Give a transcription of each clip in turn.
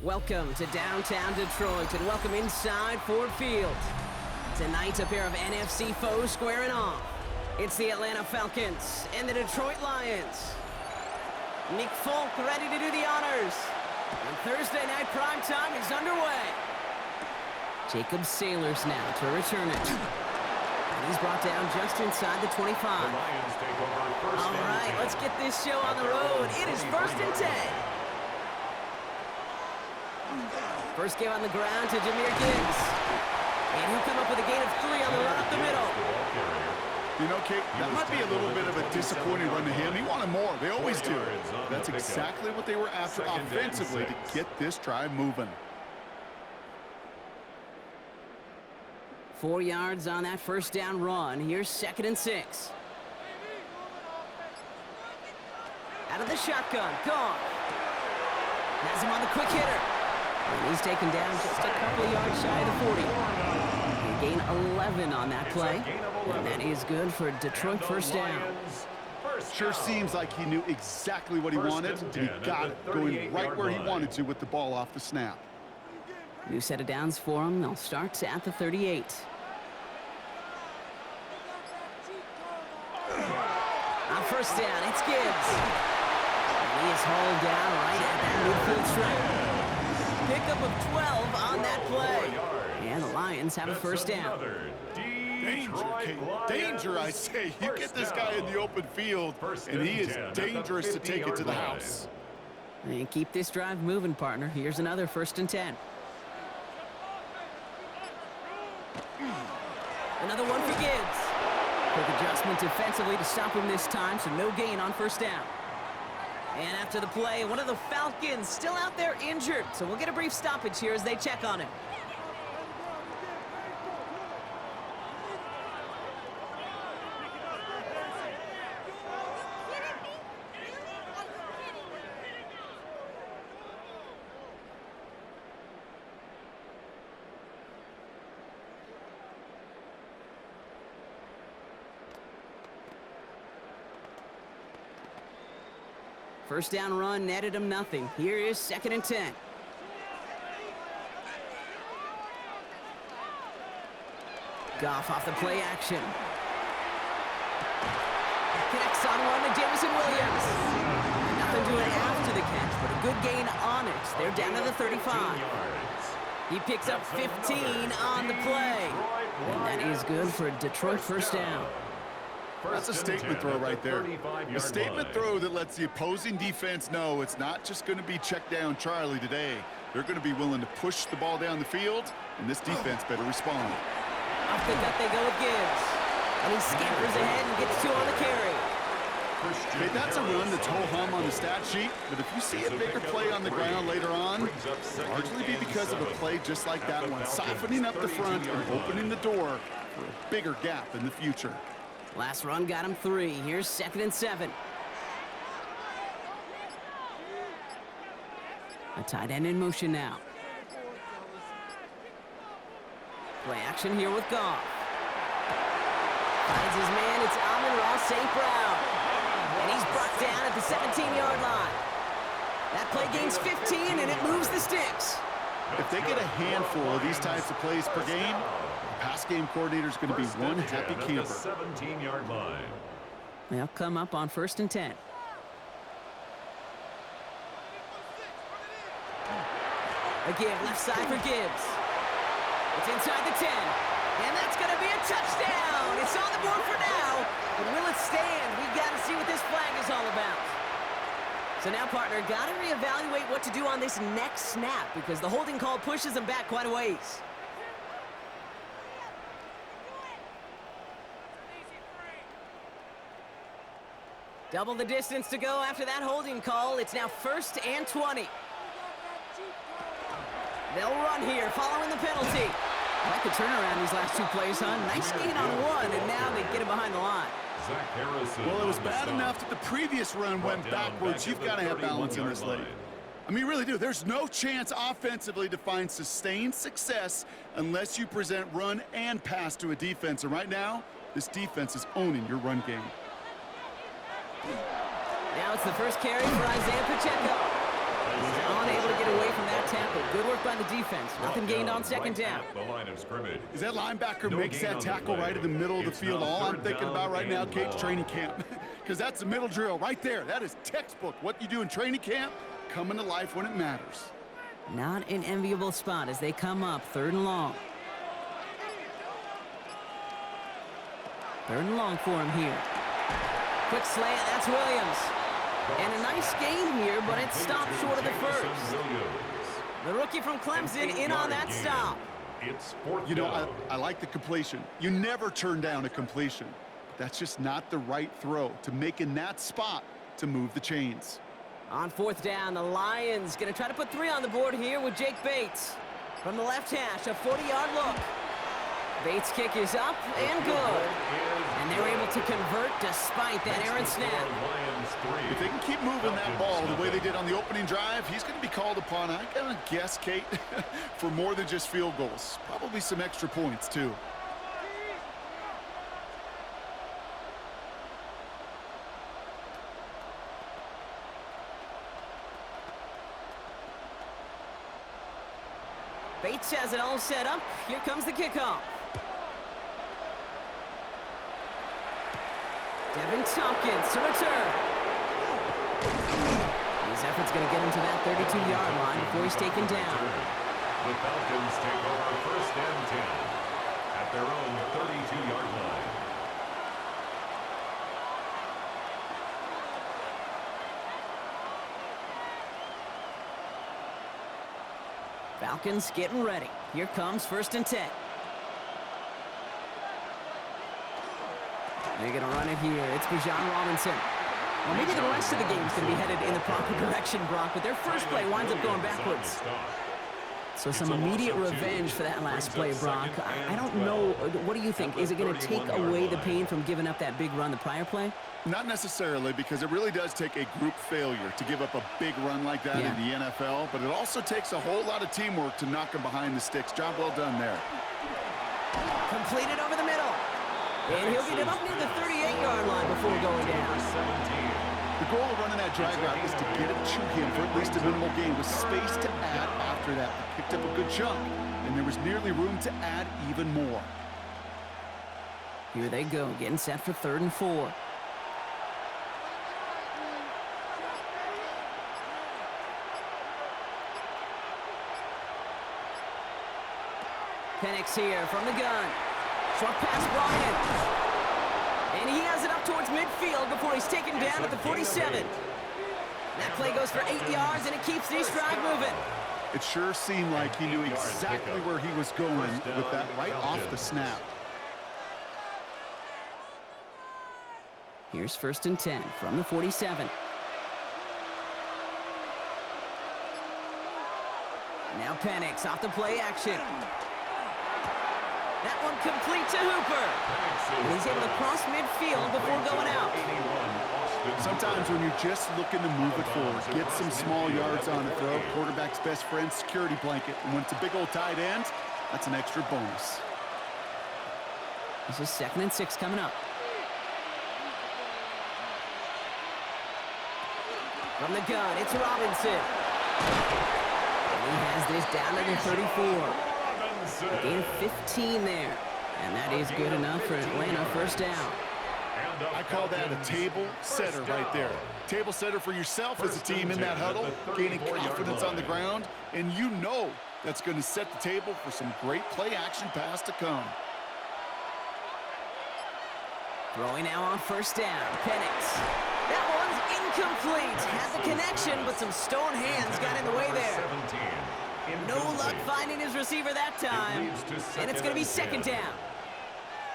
Welcome to downtown Detroit and welcome inside Ford Field. Tonight, a pair of NFC foes squaring off. It's the Atlanta Falcons and the Detroit Lions. Nick Folk ready to do the honors. And Thursday night primetime is underway. Jacob Sailors now to return it. And he's brought down just inside the 25. All right, let's get this show on the road. It is 1st and 10. First game on the ground to Jamyr Gibbs. And he'll come up with a gain of 3 on the run up the middle. You know, Kate, that might be a little bit of a disappointing run to him. He wanted more. They always do. That's exactly what they were after offensively to get this drive moving. 4 yards on that first down run. Here's 2nd and 6. Out of the shotgun. Gone. Has him on the quick hitter. And he's taken down just a couple of yards shy of the 40. He gained 11 on that play. And that is good for Detroit first down. Sure seems like he knew exactly what he wanted, and he got it, going right where he wanted to with the ball off the snap. New set of downs for him. They'll start at the 38. On first down, it's Gibbs. And he is hauled down right at that midfield stripe. Pickup of 12 on that play. And the Lions have a first down. Danger, Kate. Danger, I say. You get this guy in the open field, and he is dangerous to take it to the house. And keep this drive moving, partner. Here's another 1st and 10. Another one for Gibbs. Quick adjustment defensively to stop him this time, so no gain on first down. And after the play, one of the Falcons still out there injured, so we'll get a brief stoppage here as they check on him. First down run netted him nothing. Here is 2nd and 10. Goff off the play action. Connects on one to Jameson Williams. Nothing doing after the catch, but a good gain on it. They're down to the 35. He picks up 15 on the play. And that is good for a Detroit first down. That's a statement throw right there. A statement throw that lets the opposing defense know it's not just going to be check down Charlie today. They're going to be willing to push the ball down the field, and this defense better respond. Off the gut they go with Gibbs. And he scampers ahead and gets 2 on the carry. Okay, that's a run that's ho-hum on the stat sheet, but if you see a bigger play on the ground later on, it'll largely be because of a play just like that one, softening up the front and opening the door for a bigger gap in the future. Last run got him 3. Here's 2nd and 7. A tight end in motion now. Play action here with Goff. Finds his man. It's Amon-Ra St. Brown. And he's brought down at the 17-yard line. That play gains 15, and it moves the sticks. If they get a handful of these types of plays per game, pass game coordinator is going to be one happy camper. 17-yard line. They'll come up on 1st and 10. Again, left side for Gibbs. It's inside the 10. And that's going to be a touchdown. It's on the board for now. But will it stand? We've got to see what this flag is all about. So now, partner, got to reevaluate what to do on this next snap because the holding call pushes him back quite a ways. Double the distance to go after that holding call. It's now 1st and 20. They'll run here following the penalty. I like the turnaround these last 2 plays, huh? Nice gain on 1, and now they get him behind the line. Well, it was bad enough that the previous run went backwards. You've got to have balance in this league. I mean, you really do. There's no chance offensively to find sustained success unless you present run and pass to a defense. And right now, this defense is owning your run game. Now it's the first carry for Isaiah Pacheco. He's unable to get away from that tackle. work by the defense. Nothing gained on second down. The line of scrimmage. As that linebacker makes that tackle right in the middle of the field, all I'm thinking about right now, Kate's training camp. Because that's the middle drill right there. That is textbook. What you do in training camp, coming to life when it matters. Not an enviable spot as they come up 3rd and long. 3rd and long for him here. Quick slant, that's Williams. And a nice gain here, but it stopped short of the first. The rookie from Clemson in on that stop. You know, I like the completion. You never turn down a completion. That's just not the right throw to make in that spot to move the chains. On 4th down, the Lions going to try to put 3 on the board here with Jake Bates. From the left hash, a 40-yard look. Bates' kick is up and good. And they're able to convert despite that errant snap. If they can keep moving that ball the way they did on the opening drive, he's going to be called upon, I gotta guess, Kate, for more than just field goals. Probably some extra points, too. Bates has it all set up. Here comes the kickoff. Devin Tompkins to return. His effort's going to get him to that 32-yard line before he's taken down. The Falcons take over 1st and 10 at their own 32-yard line. Falcons getting ready. Here comes 1st and 10. They're going to run it here. It's Bijan Robinson. Well, maybe the rest of the game's going to be headed in the proper direction, Brock, but their first play winds up going backwards. So some immediate revenge for that last play, Brock. I don't know. What do you think? Is it going to take away the pain from giving up that big run the prior play? Not necessarily, because it really does take a group failure to give up a big run like that in the NFL, but it also takes a whole lot of teamwork to knock them behind the sticks. Job well done there. Completed over the middle. And he'll get it up near the 38-yard line before going down. The goal of running that drag route is to get it to him for at least a minimal gain with space to add after that. They picked up a good chunk, and there was nearly room to add even more. Here they go, getting set for 3rd and 4. Penix here from the gun. Short pass brought in. And he has it up towards midfield before he's taken down at the 47. That play goes for 8 yards, and it keeps this drive moving. It sure seemed like he knew exactly where he was going with that right off the snap. Here's 1st and 10 from the 47. Now Penix off the play action. That one complete to Hooper. And he's able to cross midfield before going out. Sometimes when you're just looking to move it forward, get some small yards on the throw, quarterback's best friend, security blanket. And when it's a big old tight end, that's an extra bonus. This is 2nd and 6 coming up. From the gun, it's Robinson. And he has this down to the 34. A gain of 15 there. And that is good enough for Atlanta 1st down. I call that a table setter right there. Table setter for yourself as a team in that huddle, gaining confidence on the ground, and you know that's going to set the table for some great play action pass to come. Throwing now on 1st down. Penix. That one's incomplete. Had the connection, but some stone hands got in the way there. No luck finding his receiver that time. And it's going to be 2nd down.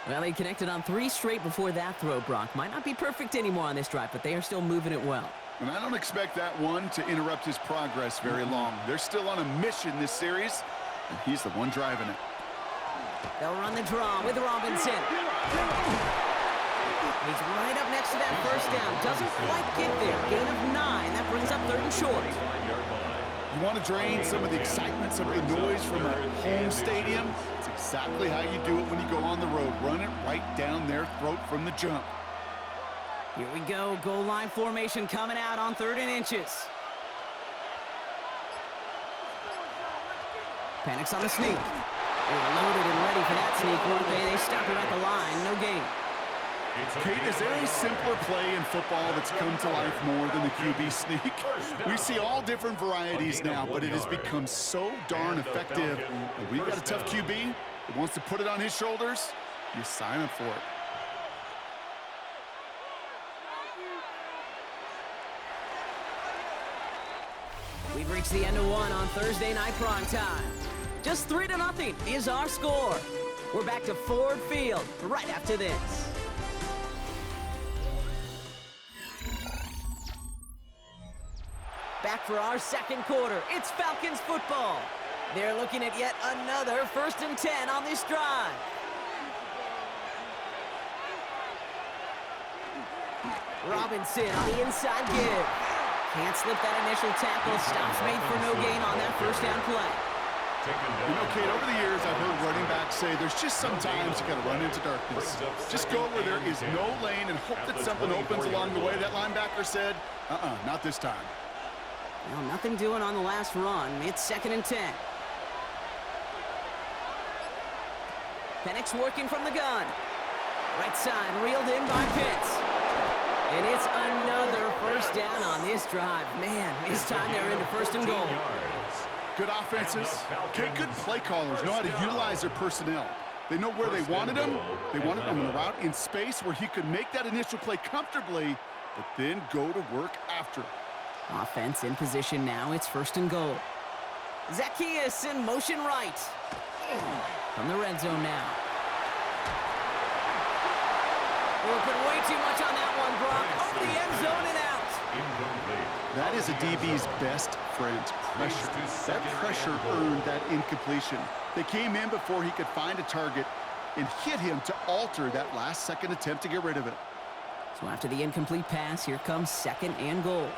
Well, he connected on 3 straight before that throw, Brock. Might not be perfect anymore on this drive, but they are still moving it well. And I don't expect that one to interrupt his progress very long. They're still on a mission this series, and he's the one driving it. They'll run the draw with Robinson. He's right up next to that 1st down. Doesn't quite get there. Gain of 9. That brings up 3rd and short. You want to drain some of the excitement, some of the noise from a home stadium? It's exactly how you do it when you go on the road. Run it right down their throat from the jump. Here we go. Goal line formation coming out on 3rd and inches. Penix on the sneak. They were loaded and ready for that sneak, weren't they? They stop it at the line. No gain. Kate, is there a simpler play in football that's come to life more than the QB sneak? We see all different varieties now, but it has become so darn effective. And we've got a tough QB that wants to put it on his shoulders. You sign up for it. We've reached the end of one on Thursday night prime time. Just 3-0 is our score. We're back to Ford Field right after this. Back for our second quarter. It's Falcons football. They're looking at yet another 1st and 10 on this drive. Robinson on the inside give. Can't slip that initial tackle. Stops made for no gain on that first down play. You know, Kate, over the years, I've heard running backs say there's just sometimes you got to run into darkness. Just go where there is no lane and hope that something opens along the way. That linebacker said, not this time. Well, nothing doing on the last run. It's 2nd and 10. Penix working from the gun. Right side, reeled in by Pitts. And it's another first down on this drive. Man, this time they're into 1st and goal. Good offenses. Okay, good play callers know how to utilize their personnel. They know where they wanted him. They wanted him in a route in space where he could make that initial play comfortably, but then go to work after. Offense in position now. It's 1st and goal. Zacchaeus in motion right. From the red zone now. We'll put way too much on that one, Brock. Over the end zone and out. That is a DB's best friend, pressure. That pressure earned that incompletion. They came in before he could find a target and hit him to alter that last-second attempt to get rid of it. So after the incomplete pass, here comes 2nd and goal.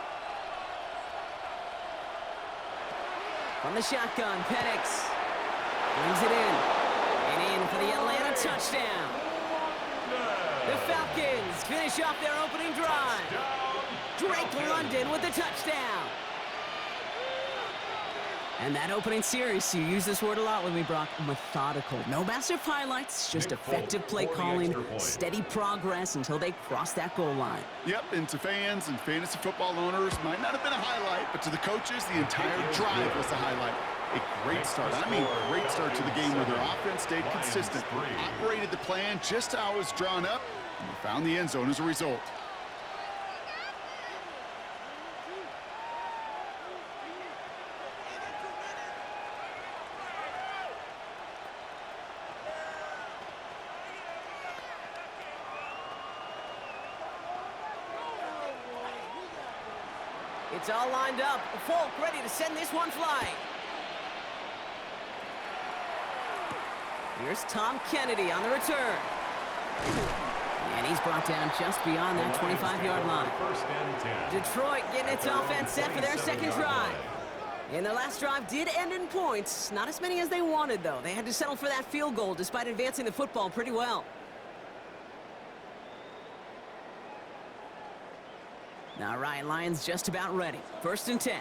From the shotgun, Penix brings it in. And in for the Atlanta touchdown. The Falcons finish off their opening drive. Drake London with the touchdown. And that opening series, you use this word a lot with me, Brock, methodical. No massive highlights, just effective play calling, steady progress until they cross that goal line. Yep, and to fans and fantasy football owners, might not have been a highlight, but to the coaches, the entire drive was the highlight. A great start. I mean, great start to the game where their offense stayed consistent, operated the plan just how it was drawn up, and found the end zone as a result. It's all lined up. Folk ready to send this one flying. Here's Tom Kennedy on the return. And he's brought down just beyond that 25-yard line. Detroit getting its offense set for their second drive. And their last drive did end in points. Not as many as they wanted, though. They had to settle for that field goal despite advancing the football pretty well. All right, Lions just about ready. 1st and 10.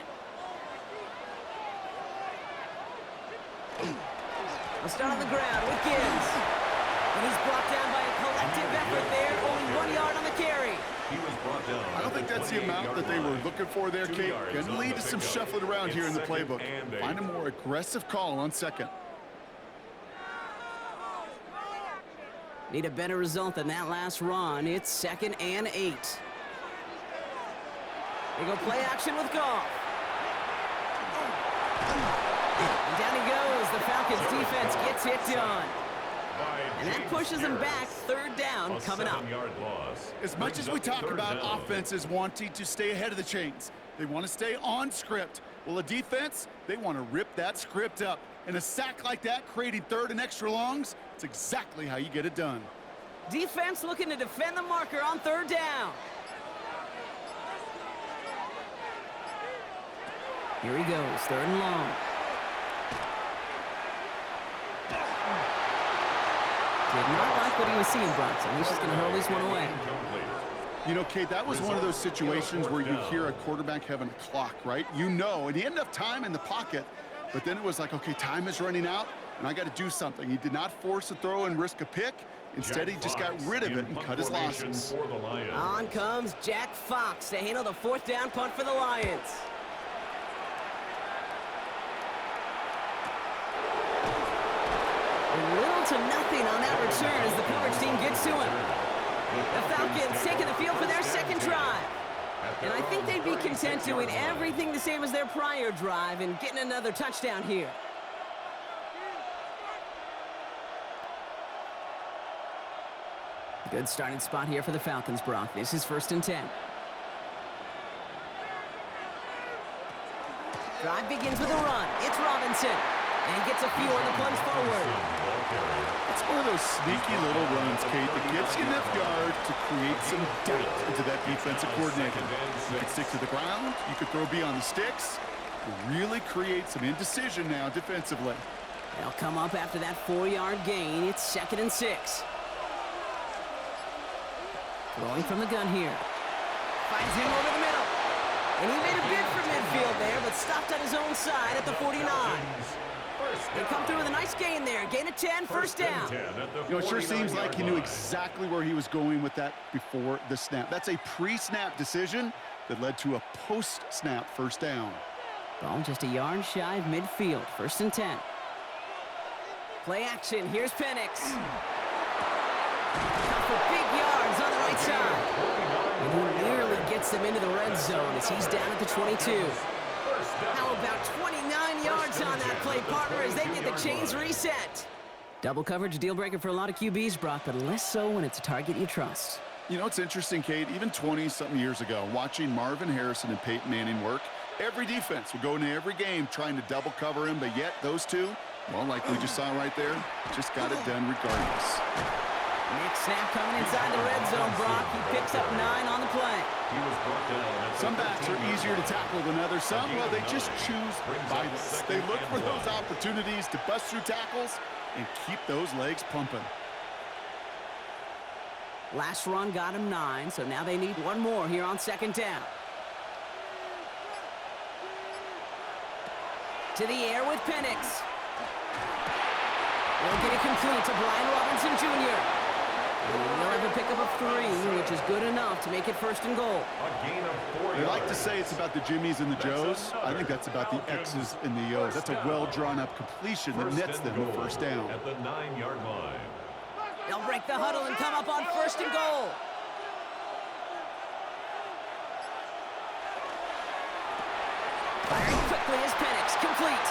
We'll start on the ground with Gibbs. And he's brought down by a collective effort there. Only 1 yard on the carry. He was brought down. I don't think that's the amount that they were looking for there, Kate. Can lead to some shuffling around here in the playbook. Find a more aggressive call on 2nd. Need a better result than that last run. It's 2nd and 8. They go play action with Goff. And down he goes. The Falcons defense gets it done. And that pushes them back. 3rd down coming up. As much as we talk about offenses wanting to stay ahead of the chains, they want to stay on script. Well, a defense, they want to rip that script up. And a sack like that, creating 3rd and extra longs, it's exactly how you get it done. Defense looking to defend the marker on 3rd down. Here he goes, 3rd and long. Did not like what he was seeing, Bronson. He's just going to hurl this one away. You know, Kate, that was one of those situations where you hear a quarterback having a clock, right? You know, and he had enough time in the pocket but then it was like, okay, time is running out, and I got to do something. He did not force a throw and risk a pick. Instead, he just got rid of it and cut his losses. On comes Jack Fox to handle the 4th down punt for the Lions. Little to nothing on that return as the coverage team gets to him. The Falcons taking the field for their 2nd drive. And I think they'd be content doing everything the same as their prior drive and getting another touchdown here. Good starting spot here for the Falcons, Brock. This is 1st and 10. Drive begins with a run. It's Robinson. And he gets a few on the plunge forward. It's one of those sneaky little runs, Kate, that gets you enough yards to create some doubt into that defensive coordinator. You can stick to the ground. You could throw beyond the sticks. You really create some indecision now defensively. They'll come up after that 4-yard gain. It's 2nd and 6. Throwing from the gun here. Finds him over the middle. And he made a bid for midfield there, but stopped on his own side at the 49. They come through with a nice gain there. Gain of 10, 1st down. You know, it sure seems like he knew exactly where he was going with that before the snap. That's a pre-snap decision that led to a post-snap 1st down. Ball just a yard shy of midfield. 1st and 10. Play action. Here's Penix. For big yards on the right side. And he nearly gets them into the red zone as he's down at the 22. How about 29 yards on that play, partner, as they get the chains reset? Double coverage, deal breaker for a lot of QBs, Brock, but less so when it's a target you trust. You know, it's interesting, Kate, even 20-something years ago, watching Marvin Harrison and Peyton Manning work, every defense would go into every game trying to double cover him, but yet those two, well, like we just saw right there, just got it done regardless. Next snap coming inside the red zone, Brock. He picks up 9 on the play. Some backs are easier to tackle than others. Some, well, they just choose violence. They look for those opportunities to bust through tackles and keep those legs pumping. Last run got him 9, so now they need one more here on 2nd down. To the air with Penix. They'll get it complete to Bijan Robinson, Jr. And he'll have a pickup of 3, which is good enough to make it 1st and goal. They like to say it's about the Jimmies and the Joes. I think that's about the X's and the O's. That's a well-drawn-up completion that nets them a 1st down. At the 9-yard line. They'll break the huddle and come up on 1st and goal. Firing quickly is Penix, complete.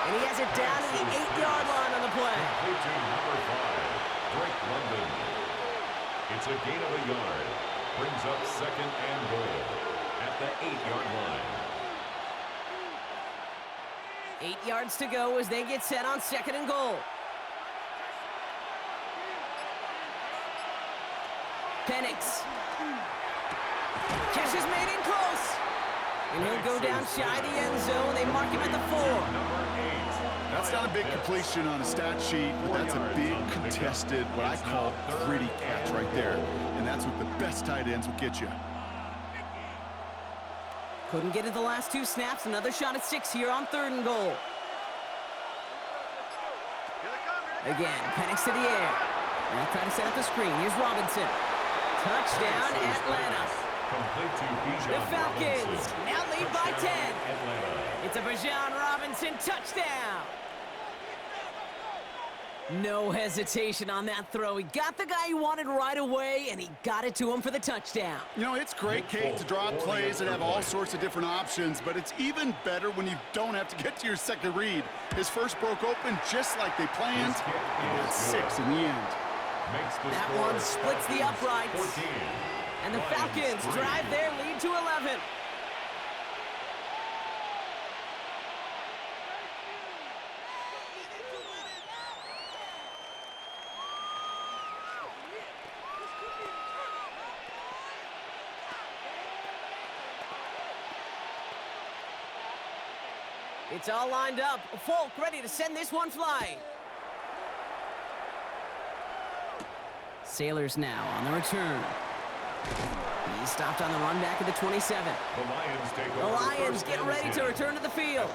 And he has it down to the 8-yard line on the play. Complete to number 5, Drake London. It's a gain of a yard. Brings up 2nd and goal at the 8-yard line. 8 yards to go as they get set on 2nd and goal. Penix. Catch is made in close. And he'll go down shy of the end zone. They mark him at the 4. That's not a big completion on a stat sheet, but that's a big contested, what I call gritty catch right there. And that's what the best tight ends will get you. Couldn't get it the last 2 snaps. Another shot at 6 here on 3rd and goal. Again, Penix to the air. And they'll try to set up the screen. Here's Robinson. Touchdown, Atlanta. The Falcons now lead by 10. It's a Bijan Robinson touchdown. No hesitation on that throw. He got the guy he wanted right away, and he got it to him for the touchdown. You know, it's great, Kate, to draw plays and have all sorts of different options, but it's even better when you don't have to get to your second read. His first broke open just like they planned, and got 6 in the end. That one splits the uprights. And the Falcons drive their lead to 11. It's all lined up. Folk ready to send this one flying. Sailors now on the return. He's stopped on the run back at the 27. The Lions getting ready to return to the field.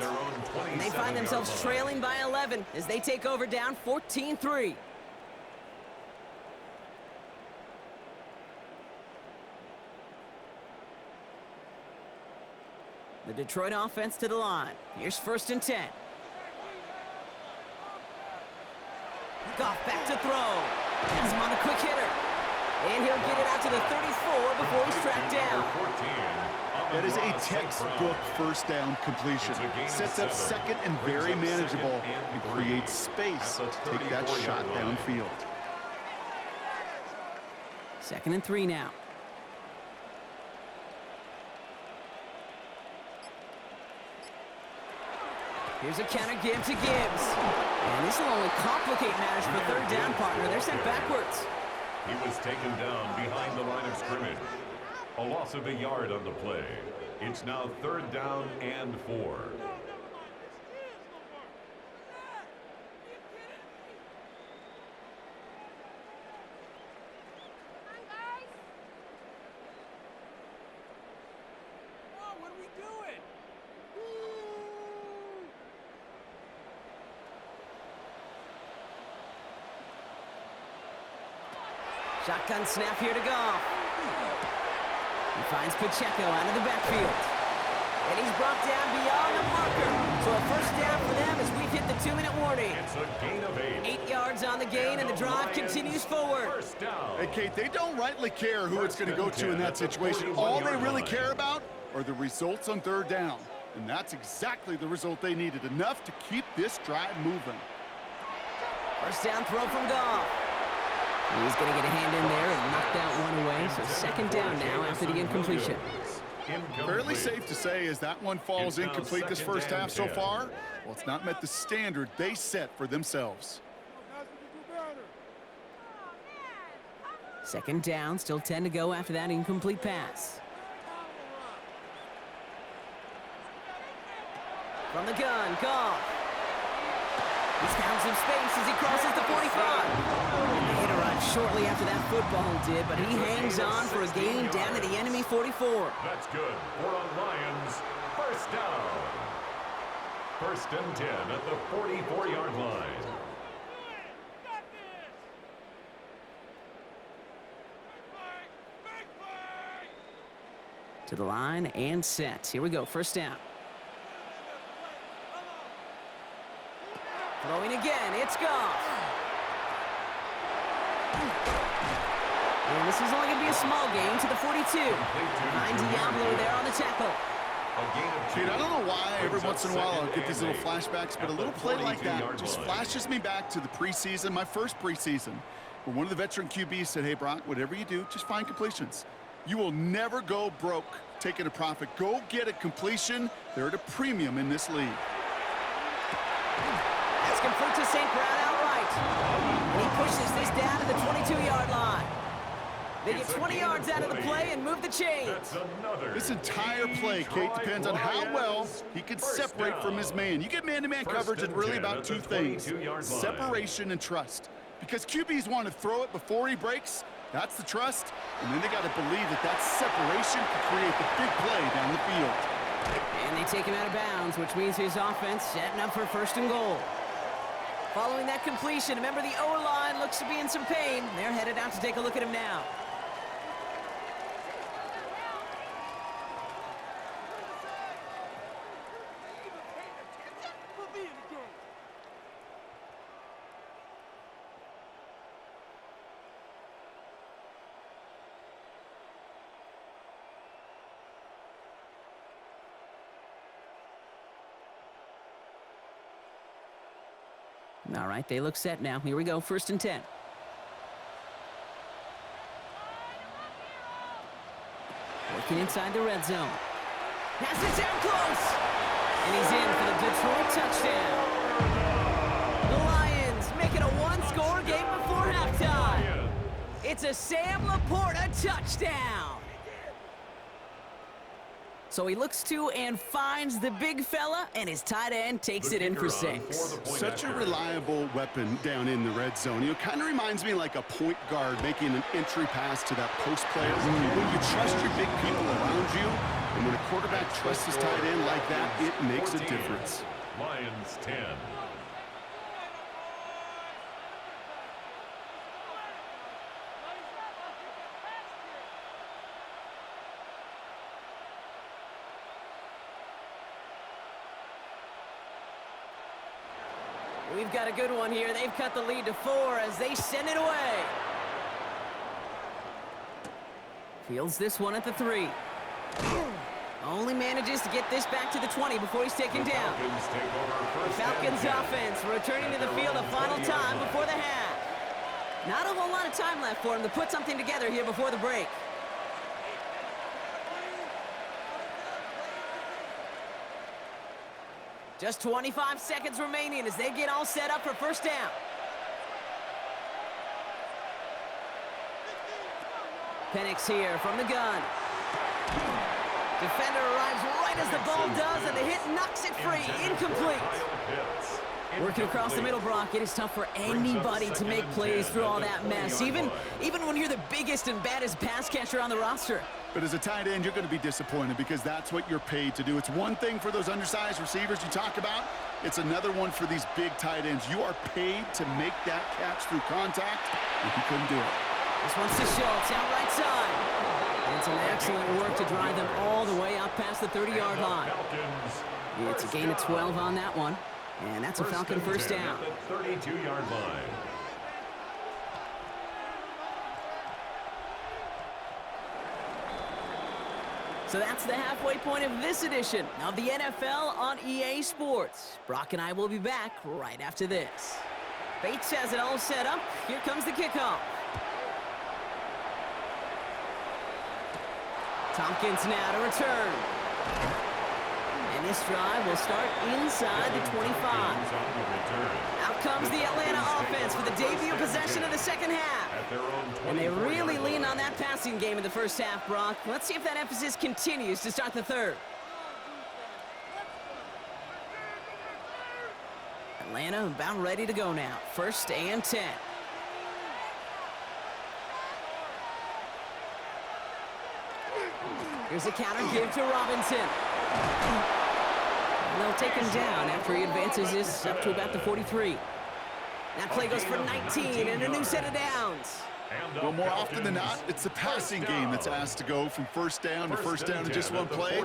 And they find themselves trailing by 11 as they take over down 14-3. The Detroit offense to the line. Here's 1st and 10. Goff back to throw. Has him on the quick hitter. And he'll get it out to the 34 before he's tracked down. That is a textbook first down completion. Sets up 2nd and very manageable and creates space to take that shot downfield. 2nd and 3 now. Here's a counter give to Gibbs. And this will only complicate matters for 3rd down, partner. They're sent backwards. He was taken down behind the line of scrimmage. A loss of a yard on the play. It's now 3rd down and 4. Shotgun snap here to Goff. He finds Pacheco out of the backfield. And he's brought down beyond the marker. So a 1st down for them as we've hit the 2-minute warning. It's a gain of 8. 8 yards on the gain, and the drive continues forward. Hey, Kate, they don't rightly care who it's going to go to in that situation. All they really care about are the results on 3rd down. And that's exactly the result they needed. Enough to keep this drive moving. 1st down throw from Goff. He's going to get a hand in there and knock that one away. So 2nd down now after the incompletion. Fairly safe to say as that one falls incomplete this first half so far. Well, it's not met the standard they set for themselves. 2nd down, still 10 to go after that incomplete pass. From the gun, Goff. He's found some space as he crosses the 45. The hit arrived shortly after that football did, but he hangs on for a gain down to the enemy 44. That's good for a Lions 1st down. 1st and 10 at the 44-yard line. To the line and set. Here we go, 1st down. Throwing again, it's Goff. And this is only going to be a small gain to the 42. Behind Diablo there on the tackle. Dude, I don't know why every once in a while I'll get these little flashbacks, but a little play like that just flashes me back to the preseason, my first preseason, where one of the veteran QBs said, hey, Brock, whatever you do, just find completions. You will never go broke taking a profit. Go get a completion. They're at a premium in this league. That's complete to St. Brown outright. And he pushes this down to the 22-yard line. They get 20 yards out of the play and move the chains. This entire play, Kate, depends on how well he can separate from his man. You get man-to-man coverage at really about 2 things, separation and trust. Because QBs want to throw it before he breaks. That's the trust. And then they got to believe that that separation can create the big play down the field. And they take him out of bounds, which means his offense setting up for 1st and goal. Following that completion, remember the O-line looks to be in some pain. They're headed out to take a look at him now. All right, they look set now. Here we go, 1st and 10. Working inside the red zone. Has it down close. And he's in for the Detroit touchdown. The Lions make it a 1-score game before halftime. It's a Sam Laporta touchdown. So he looks to and finds the big fella, and his tight end takes it in for 6. Such a reliable weapon down in the red zone. You know, kind of reminds me like a point guard making an entry pass to that post player. When you trust your big people around you, and when a quarterback trusts his tight end like that, it makes a difference. Lions 10. We've got a good one here. They've cut the lead to 4 as they send it away. Fields this one at the 3. Only manages to get this back to the 20 before he's taken down. The Falcons offense returning to the field a final time before the half. Not a whole lot of time left for him to put something together here before the break. Just 25 seconds remaining as they get all set up for first down. Penix here from the gun. Defender arrives right as the ball does, and the hit knocks it free. Incomplete. Working across the middle, Brock, it is tough for anybody to make plays through all that mess, even when you're the biggest and baddest pass catcher on the roster. But as a tight end, you're going to be disappointed because that's what you're paid to do. It's one thing for those undersized receivers you talk about. It's another one for these big tight ends. You are paid to make that catch through contact, and he couldn't do it. This one's to Schultz, out right side. And some excellent work to drive them all the way up past the 30-yard line. It's a gain of 12 on that one. And that's a Falcon first down. 32-yard line. So that's the halfway point of this edition of the NFL on EA Sports. Brock and I will be back right after this. Bates has it all set up. Here comes the kickoff. Tompkins now to return. And this drive will start inside the 25. Out comes the Atlanta offense for the debut possession of the second half. And they really lean on that passing game in the first half, Brock. Let's see if that emphasis continues to start the third. Atlanta about ready to go now. 1st and 10. Here's a counter give to Robinson. And they'll take him down after he advances this up to about the 43. That play goes for 19 and a new set of downs. Well, more often than not, it's the passing game that's asked to go from first down in just one play.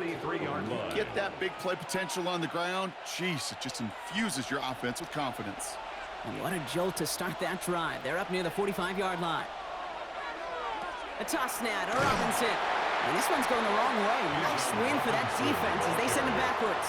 Get that big play potential on the ground. Jeez, it just infuses your offense with confidence. And what a jolt to start that drive. They're up near the 45-yard line. A toss now to Robinson. And this one's going the wrong way. Nice win for that defense as they send it backwards.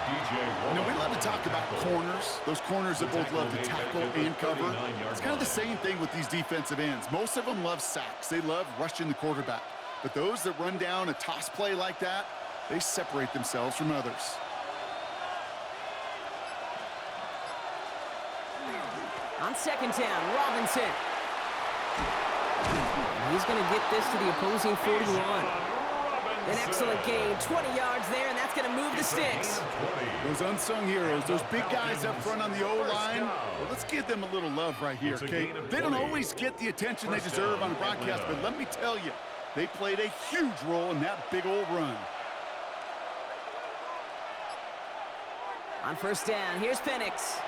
You know, we love to talk about corners. Those corners that both love to tackle and cover. It's kind of the same thing with these defensive ends. Most of them love sacks. They love rushing the quarterback. But those that run down a toss play like that, they separate themselves from others. On second down, Robinson. He's going to get this to the opposing 41. An excellent gain, 20 yards there, and that's going to move the sticks. Those unsung heroes, those big guys up front on the O-line, well, let's give them a little love right here, okay? They don't always get the attention they deserve on the broadcast, but let me tell you, they played a huge role in that big old run. On first down, here's Penix.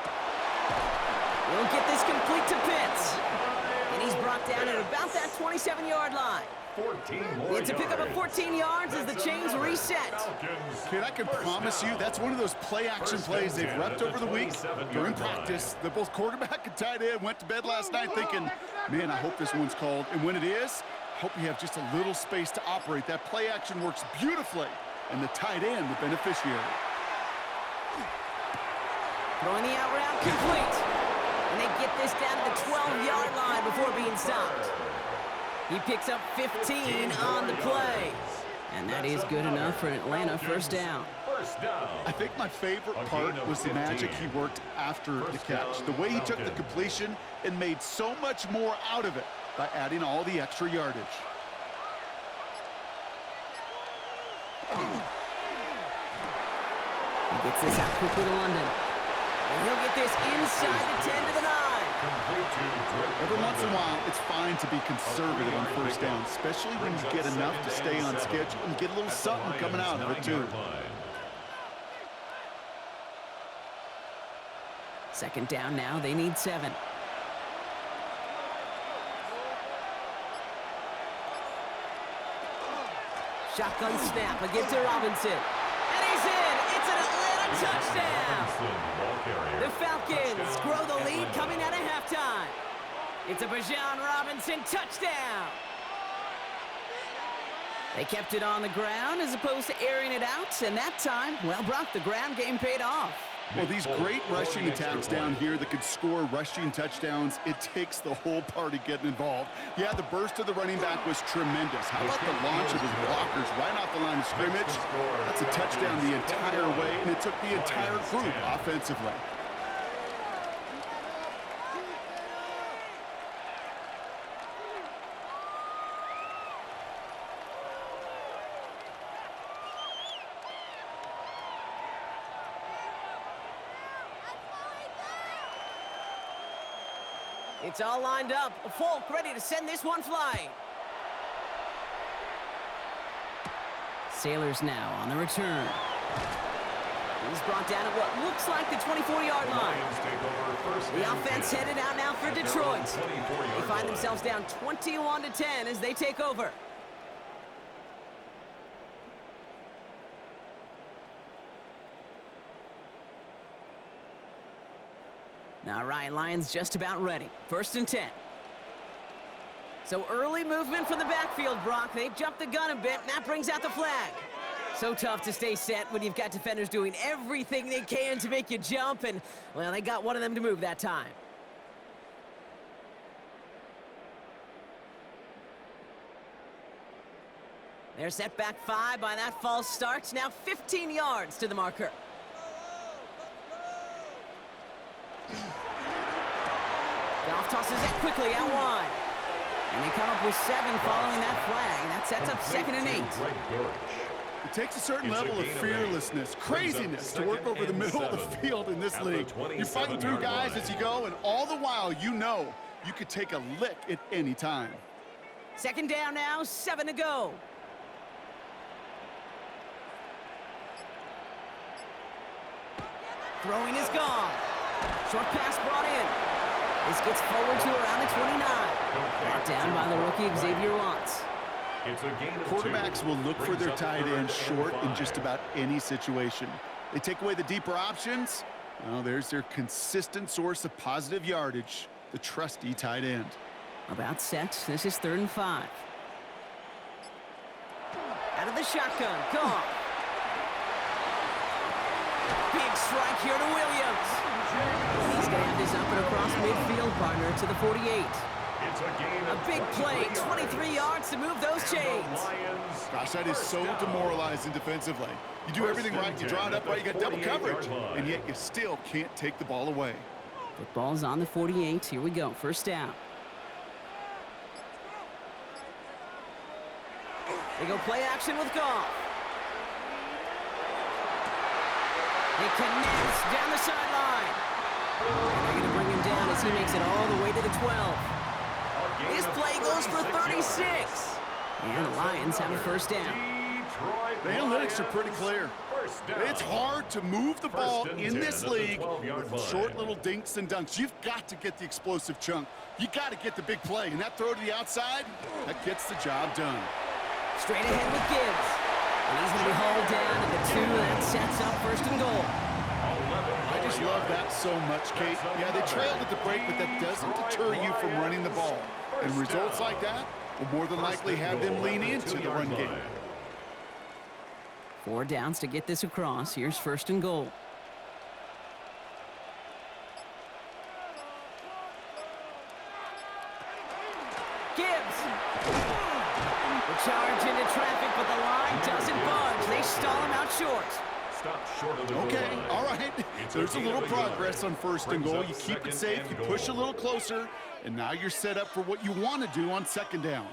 He'll get this complete to Pitts. And he's brought down at about that 27-yard line. It's a pickup of 14 yards as the chains reset. Kid, I can promise you that's one of those play-action plays they've repped over the week during practice. The both quarterback and tight end went to bed last night thinking, man, I hope this one's called. And when it is, I hope you have just a little space to operate. That play action works beautifully, and the tight end, the beneficiary. Throwing the out route complete. And they get this down to the 12-yard line before being stopped. He picks up 15 on the play. And that is good enough for Atlanta first down. I think my favorite part was the magic he worked after the catch. The way he took the completion and made so much more out of it by adding all the extra yardage. He gets this out quickly to London. And he'll get this inside the 10 to the 9. Every once in a while, it's fine to be conservative on first down, especially when you get enough to stay on schedule and get a little something coming out of it, too. Second down now, they need 7. Shotgun snap against Robinson. And he's in! It's an Atlanta touchdown! The Falcons grow the lead coming out of halftime. It's a Bijan Robinson touchdown! They kept it on the ground as opposed to airing it out, and that time, well, Brock, the ground game paid off. Well, these great rushing attacks down here that could score rushing touchdowns, it takes the whole party getting involved. Yeah, the burst of the running back was tremendous. How about the launch of his blockers right off the line of scrimmage? That's a touchdown the entire way, and it took the entire group offensively. It's all lined up. Falk ready to send this one flying. Sailors now on the return. He's brought down at what looks like the 24-yard line. The offense headed out now for Detroit. They find themselves down 21-10 as they take over. All right, Lions just about ready. 1st and 10. So early movement from the backfield, Brock. They jumped the gun a bit, and that brings out the flag. So tough to stay set when you've got defenders doing everything they can to make you jump, and, well, they got one of them to move that time. They're set back 5 by that false start. Now 15 yards to the marker. Goff tosses it quickly out wide. And they come up with 7 following that flag. And that sets up 2nd and 8. It takes a certain level of fearlessness, craziness to work over the middle of the field in this league. You're fighting through guys as you go, and all the while you know you could take a lick at any time. 2nd down now, 7 to go. Throwing is gone. Short pass brought in. This gets forward to around the 29. Brought down by the rookie Xavier Watts. Quarterbacks will look for their tight end short in just about any situation. They take away the deeper options. Well, there's their consistent source of positive yardage, the trusty tight end. About set. This is 3rd and 5. Out of the shotgun. Gone. Big strike here to Williams. He's going to have this up and across midfield, partner, to the 48. A big play, 23 yards to move those chains. Gosh, that is so demoralizing defensively. You do everything right, you draw it up right, you got double coverage, and yet you still can't take the ball away. Football's on the 48. Here we go, 1st down. They go play action with Goff. He connects down the sideline. And they're going to bring him down as he makes it all the way to the 12. This play goes for 36. And the Lions have a 1st down. The analytics are pretty clear. It's hard to move the ball in this league with short little dinks and dunks. You've got to get the explosive chunk. You got to get the big play. And that throw to the outside, that gets the job done. Straight ahead with Gibbs. And he's going to be hauled down to the 2. That sets up 1st and goal. I just love that so much, Kate. Yeah, they trailed at the break, but that doesn't deter you from running the ball. And results like that will more than likely have them lean into the run game. 4 downs to get this across. Here's 1st and goal. Gibbs. The charge into traffic, but the line doesn't budge. They stall him out short. Okay, all right. There's a little progress on 1st and goal. You keep it safe, you push a little closer, and now you're set up for what you want to do on 2nd down.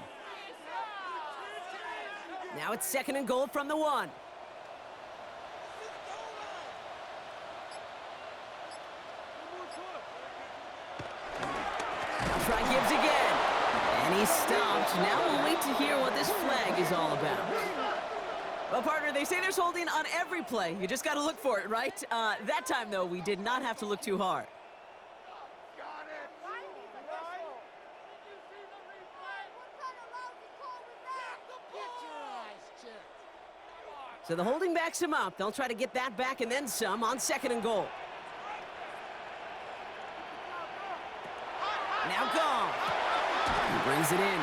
Now it's 2nd and goal from the 1. They'll try Gibbs again. And he's stopped. Now we'll wait to hear what this flag is all about. Well, partner, they say there's holding on every play. You just got to look for it, right? That time, though, we did not have to look too hard. So the holding backs him up. They'll try to get that back and then some on 2nd and goal. Now gone. He brings it in.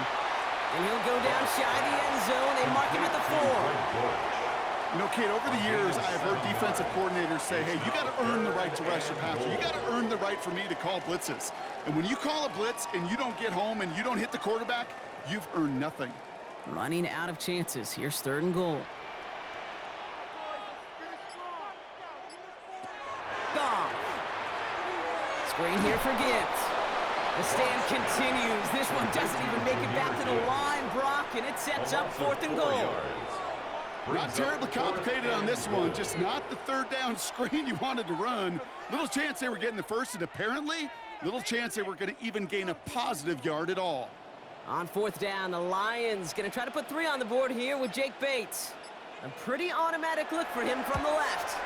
And he'll go down shy of the end zone. They mark him at the 4. You know, Kate, over the years, I've heard defensive coordinators say, hey, you got to earn the right to rush your passer. You got to earn the right for me to call blitzes. And when you call a blitz and you don't get home and you don't hit the quarterback, you've earned nothing. Running out of chances. Here's 3rd and goal. Gone. Screen here for Gibbs. The stand continues. This one doesn't even make it back to the line, Brock, and it sets up 4th and goal. Not terribly complicated on this one, just not the 3rd down screen you wanted to run. Little chance they were getting the first, and apparently, little chance they were going to even gain a positive yard at all. On 4th down, the Lions going to try to put 3 on the board here with Jake Bates. A pretty automatic look for him from the left.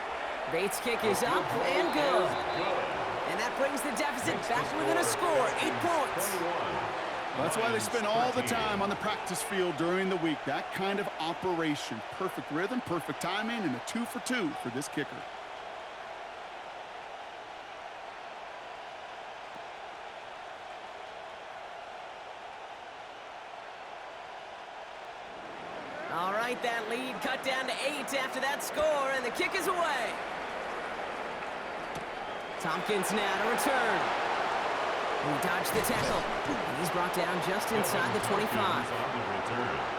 Bates' kick is up and good. And that brings the deficit back within a score, 8 points. That's why they spend all the time on the practice field during the week. That kind of operation. Perfect rhythm, perfect timing, and a 2 for 2 for this kicker. All right, that lead cut down to 8 after that score, and the kick is away. Tompkins now to return. He dodged the tackle. And he's brought down just inside the 25.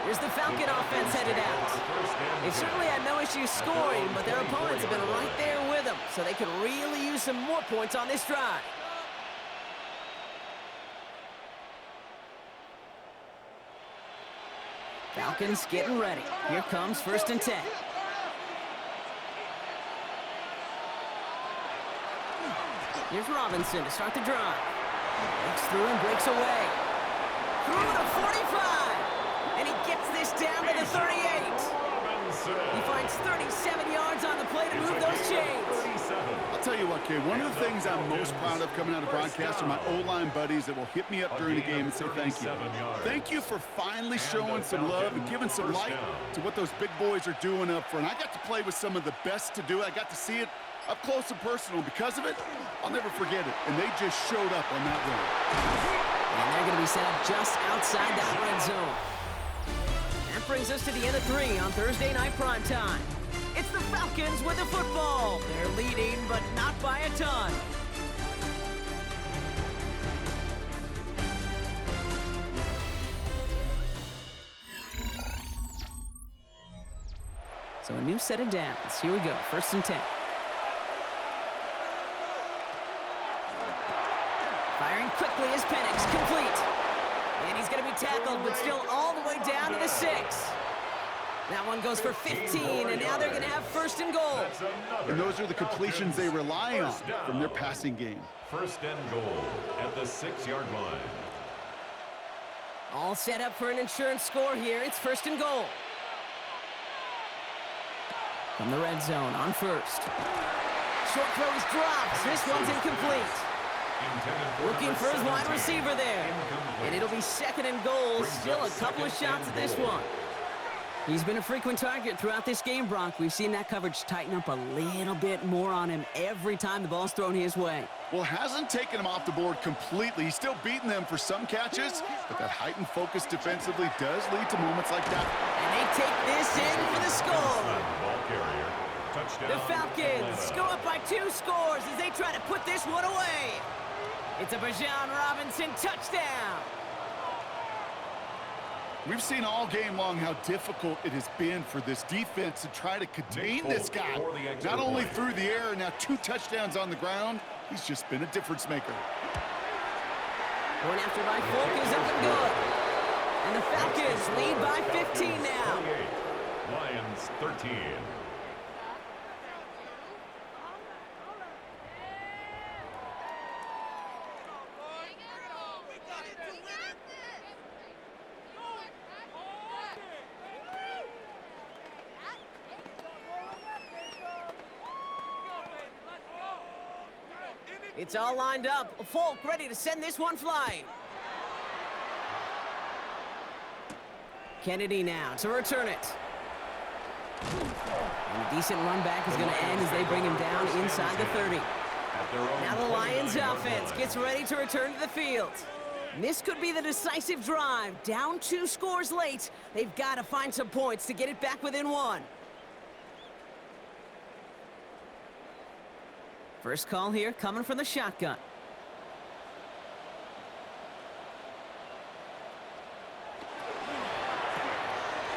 Here's the Falcon offense headed out. They've certainly had no issues scoring, but their opponents have been right there with them, so they could really use some more points on this drive. Falcons getting ready. Here comes 1st and 10. Here's Robinson to start the drive. Breaks through and breaks away. Through to 45. And he gets this down to the 38. He finds 37 yards on the play to move those chains. I'll tell you what, kid, one of the things I'm most proud of coming out of broadcast are my O-line buddies that will hit me up during the game and say thank you. Thank you for finally showing some love and giving some light to what those big boys are doing up front. I got to play with some of the best to do it. I got to see it up close and personal. Because of it, I'll never forget it. And they just showed up on that run. And they're going to be set up just outside that red zone. That brings us to the end of 3 on Thursday night primetime. It's the Falcons with the football. They're leading, but not by a ton. So a new set of downs. Here we go, 1st and 10. Firing quickly is Penix, complete. And he's going to be tackled, but still all the way down to the 6. That one goes for 15, and now they're going to have 1st and goal. And those are the completions they rely on from their passing game. 1st and goal at the 6-yard line. All set up for an insurance score here. It's 1st and goal. From the red zone on 1st. Short throw is dropped. This one's incomplete. Looking for his wide receiver there. And it'll be 2nd and goal. Still a couple of shots at this one. He's been a frequent target throughout this game, Brock. We've seen that coverage tighten up a little bit more on him every time the ball's thrown his way. Well, hasn't taken him off the board completely. He's still beating them for some catches, but that heightened focus defensively does lead to moments like that. And they take this in for the score. The Falcons go up by 2 scores as they try to put this one away. It's a Bijan Robinson touchdown. We've seen all game long how difficult it has been for this defense to try to contain this guy. Not only through the air, now 2 touchdowns on the ground. He's just been a difference maker. Point after by Folk is up and good. And the Falcons lead by 15 now. Lions 13. It's all lined up. Falk ready to send this one flying. Kennedy now to return it. And a decent run back is going to end as they bring him down inside the 30. Now the Lions offense gets ready to return to the field. And this could be the decisive drive. Down 2 scores late. They've got to find some points to get it back within 1. First call here coming from the shotgun.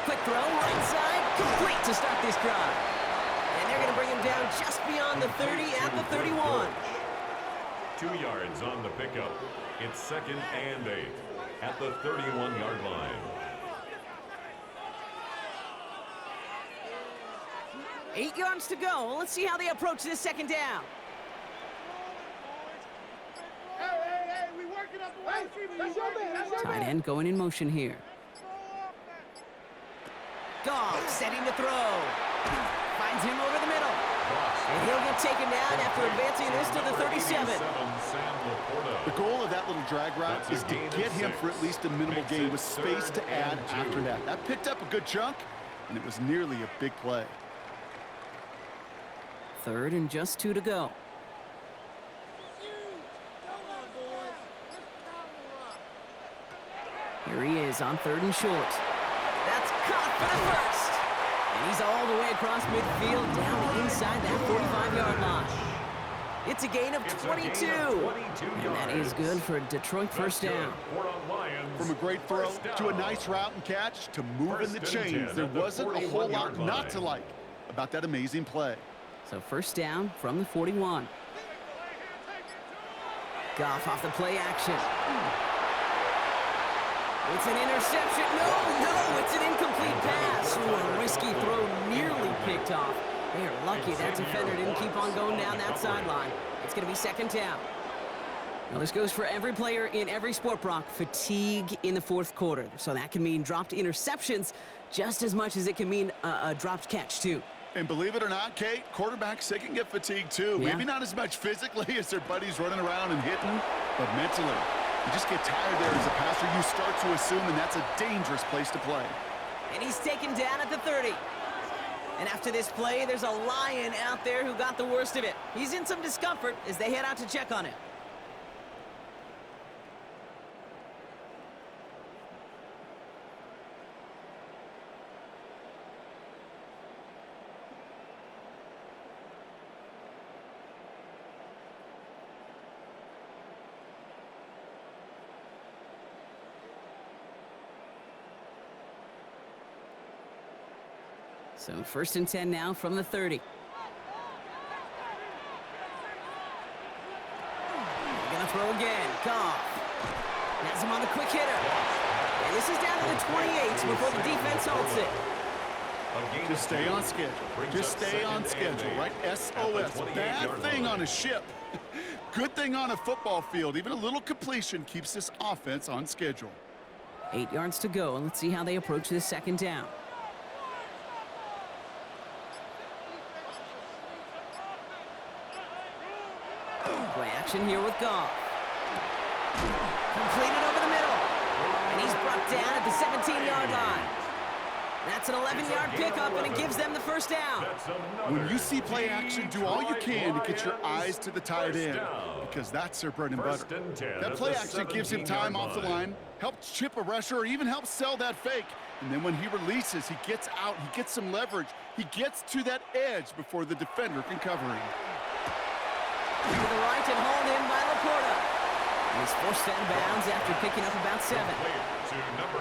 Quick throw, right side, complete to start this drive. And they're going to bring him down just beyond the 30 at the 31. 2 yards on the pickup. It's 2nd and 8 at the 31-yard line. 8 yards to go. Well, let's see how they approach this 2nd down. Tight end going in motion here. Goff setting the throw. Finds him over the middle. And he'll get taken down after advancing this to the 37. The goal of that little drag route is to get him for at least a minimal gain with space to add after that. That picked up a good chunk, and it was nearly a big play. 3rd and just 2 to go. Here he is on 3rd and short. That's caught for the first. And he's all the way across midfield down inside that 45-yard line. It's a gain of 22. And that is good for a Detroit first down. From a great throw to a nice route and catch to moving the chains, there wasn't a whole lot not to like about that amazing play. So first down from the 41. Goff off the play action. It's an interception. No, it's an incomplete pass. Ooh, a risky throw nearly picked off. They are lucky that defender didn't keep on going down that sideline. It's going to be 2nd down. Now this goes for every player in every sport, Brock. Fatigue in the 4th quarter. So that can mean dropped interceptions just as much as it can mean a dropped catch, too. And believe it or not, Kate, quarterbacks, they can get fatigued, too. Yeah. Maybe not as much physically as their buddies running around and hitting, but mentally. You just get tired there as a passer. You start to assume, and that's a dangerous place to play. And he's taken down at the 30. And after this play, there's a Lion out there who got the worst of it. He's in some discomfort as they head out to check on him. So 1st and 10 now from the 30. They're gonna throw again. Goff has him on the quick hitter. And this is down to the 28 before the defense holds it. Just stay on schedule. Just stay on schedule, right? SOS. Bad thing on a ship. Good thing on a football field. Even a little completion keeps this offense on schedule. 8 yards to go, and let's see how they approach this 2nd down. Play action here with Goff. Completed over the middle. And he's brought down at the 17-yard line. That's an 11-yard pickup, and it gives them the first down. When you see play action, do all you can to get your eyes to the tight end, because that's their bread and butter. That play action gives him time off the line, helps chip a rusher, or even helps sell that fake. And then when he releases, he gets out, he gets some leverage. He gets to that edge before the defender can cover him. To the right and hauled in by Laporta. He's forced out of bounds after picking up about 7.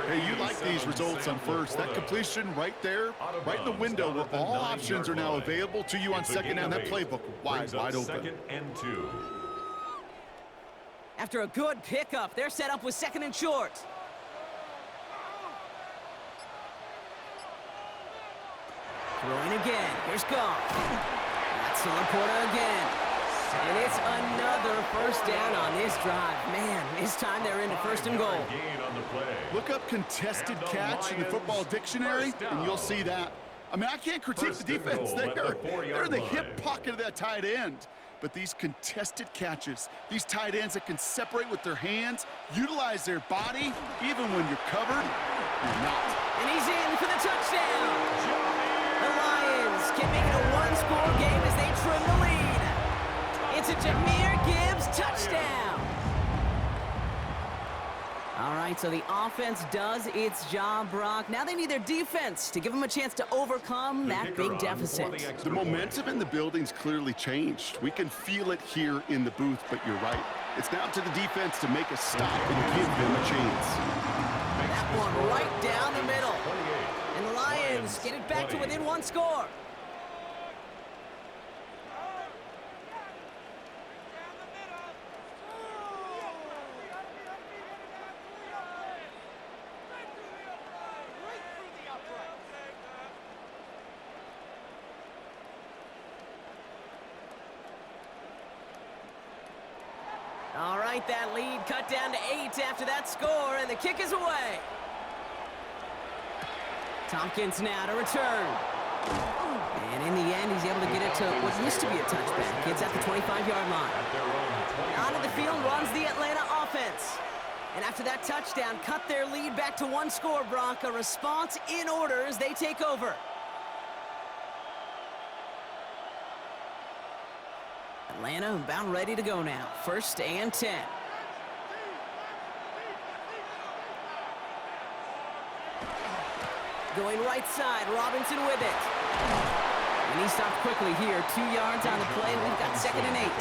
Hey, you like these results on first. That completion right there, right in the window where all options are now available to you on 2nd down. That playbook wide open. 2nd and 2. After a good pickup, they're set up with 2nd and short. Throwing again. Here's Goff. That's to Laporta again. And it's another first down on this drive. Man, this time they're into 1st and goal. Look up contested catch in the football dictionary, and you'll see that. I mean, I can't critique the defense there. They're in the hip pocket of that tight end. but these contested catches, these tight ends that can separate with their hands, utilize their body, even when you're covered, you're not. And he's in for the touchdown. The Lions can make it a one-score game as they trim the lead. It's a Jamyr Gibbs touchdown. All right, so the offense does its job, Brock. Now they need their defense to give them a chance to overcome that big deficit. The momentum in the building's clearly changed. We can feel it here in the booth, but you're right. It's now to the defense to make a stop and give them a chance. That one right down the middle. And the Lions get it back to within one score. All right, that lead cut down to 8 after that score, and the kick is away. Tompkins now to return. And in the end, he's able to get it to what used to be a touchback. It's at the 25-yard line. Onto the field runs the Atlanta offense. And after that touchdown, cut their lead back to one score, Brock. A response in order as they take over. Atlanta about ready to go now. 1st and 10. Going right side, Robinson with it. And he stopped quickly here. 2 yards on the play. We've got 2nd and 8.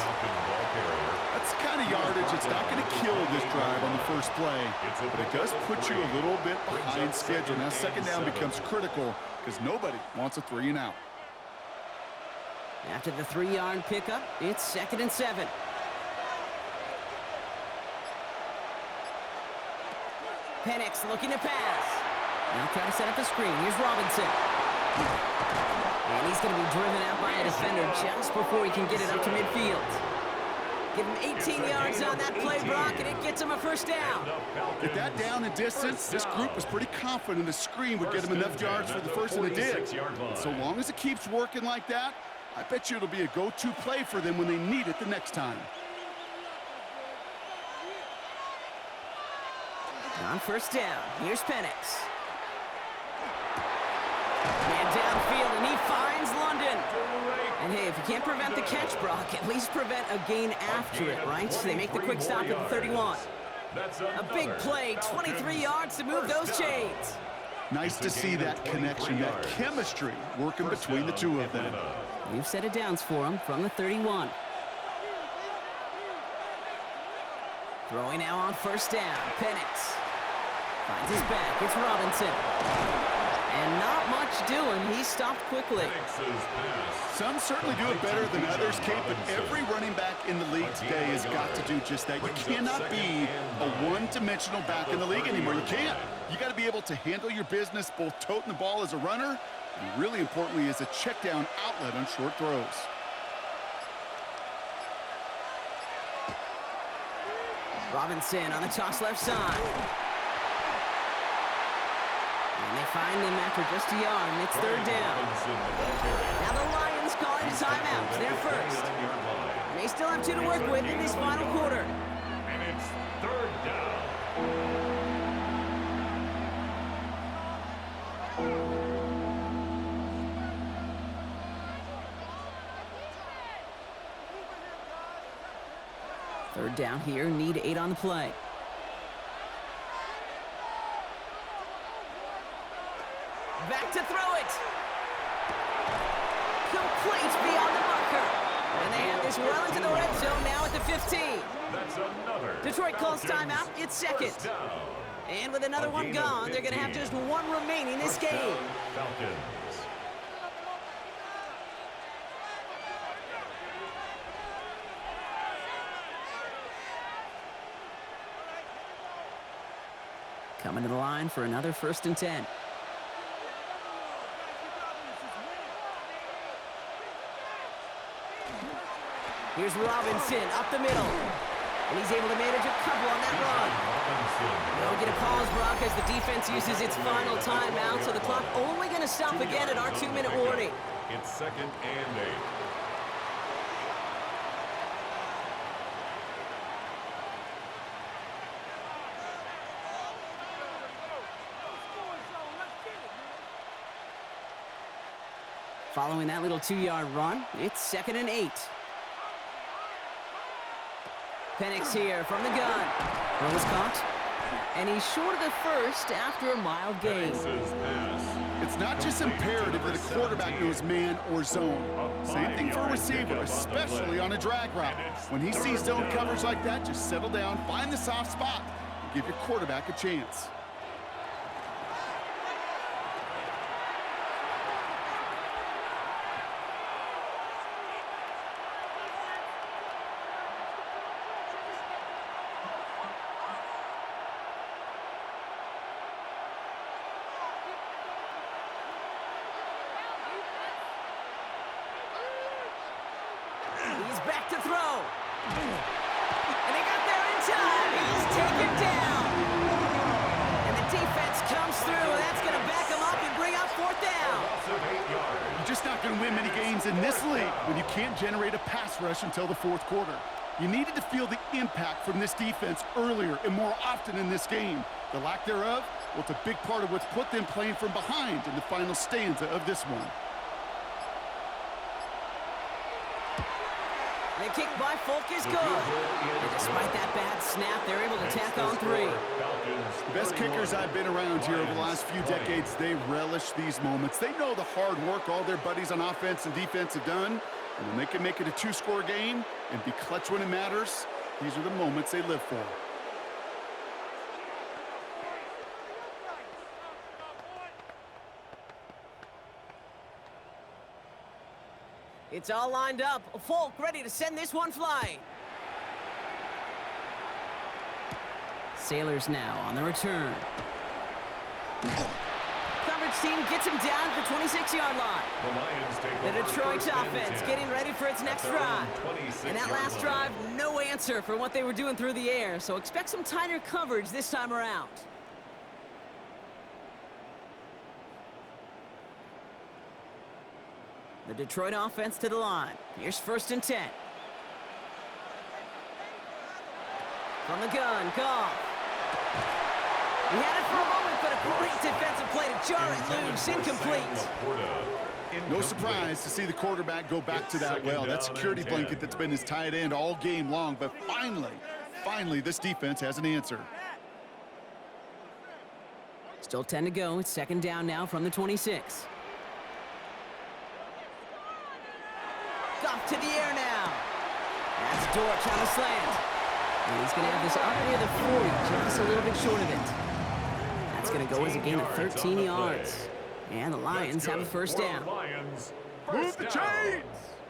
That's the kind of yardage it's not going to kill this drive on the first play, but it does put you a little bit behind schedule. Now 2nd down becomes critical because nobody wants a 3 and out. After the 3-yard pickup, it's 2nd and 7. Penix looking to pass. Now try to set up a screen. Here's Robinson. And he's going to be driven out by a defender just before he can get it up to midfield. Give him 18 yards on that play, Brock, and it gets him a 1st down. Get that down in distance. This group was pretty confident the screen would get him enough yards for the 1st, and it did. So long as it keeps working like that, I bet you it'll be a go-to play for them when they need it the next time. On 1st down, here's Penix. And downfield, and he finds London. And hey, if you can't prevent the catch, Brock, at least prevent a gain after it, right? So they make the quick stop at the 31. A big play, 23 yards to move those chains. Nice to see that connection, that chemistry working between the two of them. We've set it downs for him from the 31. Throwing now on 1st down. Penix finds his back. It's Robinson. And not much doing. He stopped quickly. Some certainly do it better than others, Kate, but every running back in the league today has got to do just that. You cannot be a one-dimensional back in the league anymore. You can't. You got to be able to handle your business, both toting the ball as a runner and really importantly as a check down outlet on short throws. Robinson on the toss left side. And they find him after just a yard, and it's 3rd down. Now the Lions calling a timeout. They're 1st. They still have 2 to work with in this final quarter. And it's 3rd down. Third down here, need 8 on the play. Back to throw it. Complete beyond the marker. And they have this well into the red zone now at the 15. That's another. Detroit calls timeout. It's 2nd. And with another one gone, they're going to have just 1 remaining this game. Falcons. Coming to the line for another 1st and 10. Here's Robinson up the middle. And he's able to manage a couple on that run. They'll get a pause, Brock, as the defense uses its final timeout. So the clock only going to stop again at our 2-minute warning. It's 2nd and 8. Following that little 2-yard run, it's 2nd and 8. Penix here from the gun. Throw was caught. And he's short of the first after a mild gain. It's not just imperative that a quarterback knows man or zone. Same thing for a receiver, especially on a drag route. When he sees zone coverage like that, just settle down, find the soft spot, and give your quarterback a chance. He's back to throw. And he got there in time. He's taken down. And the defense comes through. That's going to back him up and bring up 4th down. You're just not going to win many games in this league when you can't generate a pass rush until the 4th quarter. You needed to feel the impact from this defense earlier and more often in this game. The lack thereof, well, it's a big part of what's put them playing from behind in the final stanza of this one. The kick by Folk is good. And despite that bad snap, they're able to tack on 3. The best kickers I've been around here over the last few decades, they relish these moments. They know the hard work all their buddies on offense and defense have done. And when they can make it a 2-score game and be clutch when it matters, these are the moments they live for. It's all lined up. Folk ready to send this one flying. Sailors now on the return. Coverage team gets him down at the 26-yard line. The Detroit offense getting ready for its next drive. And that last drive, no answer for what they were doing through the air, so expect some tighter coverage this time around. The Detroit offense to the line. Here's 1st and 10. From the gun, Goff. He had it for a moment, but a great defensive play to jar it loose, incomplete. No surprise to see the quarterback go back to that well. That security blanket that's been his tight end all game long, but finally, this defense has an answer. Still 10 to go. It's 2nd down now from the 26. Goff to the air now. That's Dortch on a slant. And he's going to have this up near the 40, just a little bit short of it. That's going to go as a gain of 13 yards. And the Lions have a 1st down. Move the chains!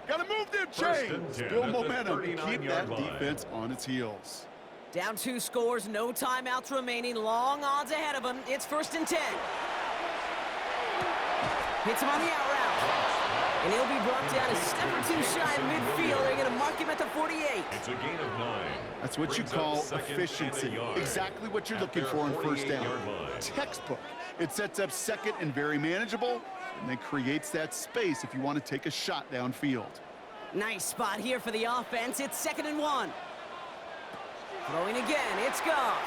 Gotta move them chains! Build momentum and keep that defense on its heels. Down 2 scores, no timeouts remaining, long odds ahead of him. It's 1st and 10. Hits him on the out route. And he'll be brought down a step or 2 shy of midfield. They're going to mark him at the 48. It's a gain of 9. That's what you call efficiency. Exactly what you're looking for on 1st down. Textbook. It sets up 2nd and very manageable, and then creates that space if you want to take a shot downfield. Nice spot here for the offense. It's 2nd and 1. Throwing again. It's Goff.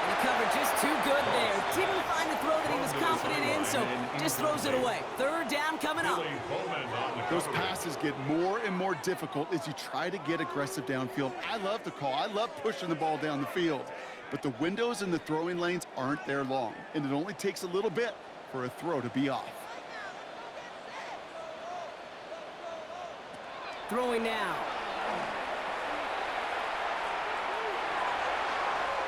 And the coverage just too good there. Didn't find the throw that he was confident in, so just throws it away. 3rd down coming up. Those passes get more and more difficult as you try to get aggressive downfield. I love the call. I love pushing the ball down the field. But the windows in the throwing lanes aren't there long, and it only takes a little bit for a throw to be off. Throwing now.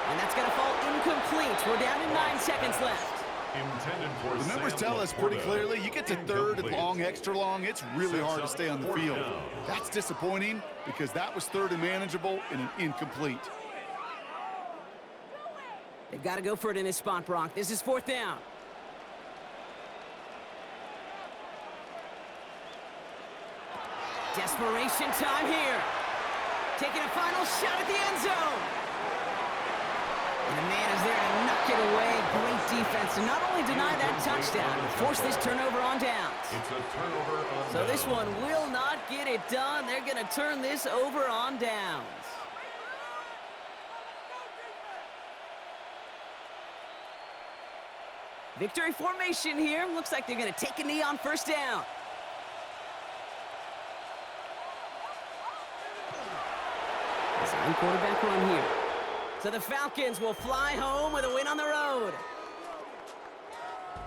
And that's going to fall incomplete. We're down to 9 seconds left. The numbers tell us pretty clearly, you get to 3rd and long, extra long, it's really hard to stay on the field. That's disappointing because that was 3rd and manageable and an incomplete. They've got to go for it in this spot, Brock. This is 4th down. Desperation time here. Taking a final shot at the end zone. And the man is there to knock it away. Great defense to not only deny that touchdown, but force this turnover on downs. It's a turnover on downs. So this one will not get it done. They're going to turn this over on downs. Victory formation here. Looks like they're going to take a knee on first down. Design quarterback run here. So the Falcons will fly home with a win on the road.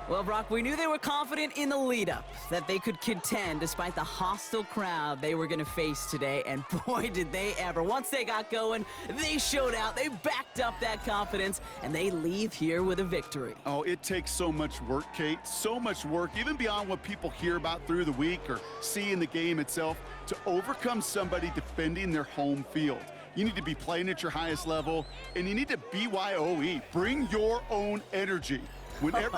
Well, Brock, we knew they were confident in the lead-up, that they could contend despite the hostile crowd they were going to face today, and boy, did they ever. Once they got going, they showed out, they backed up that confidence, and they leave here with a victory. Oh, it takes so much work, Kate, so much work, even beyond what people hear about through the week or see in the game itself, to overcome somebody defending their home field. You need to be playing at your highest level, and you need to BYOE. Bring your own energy. Whenever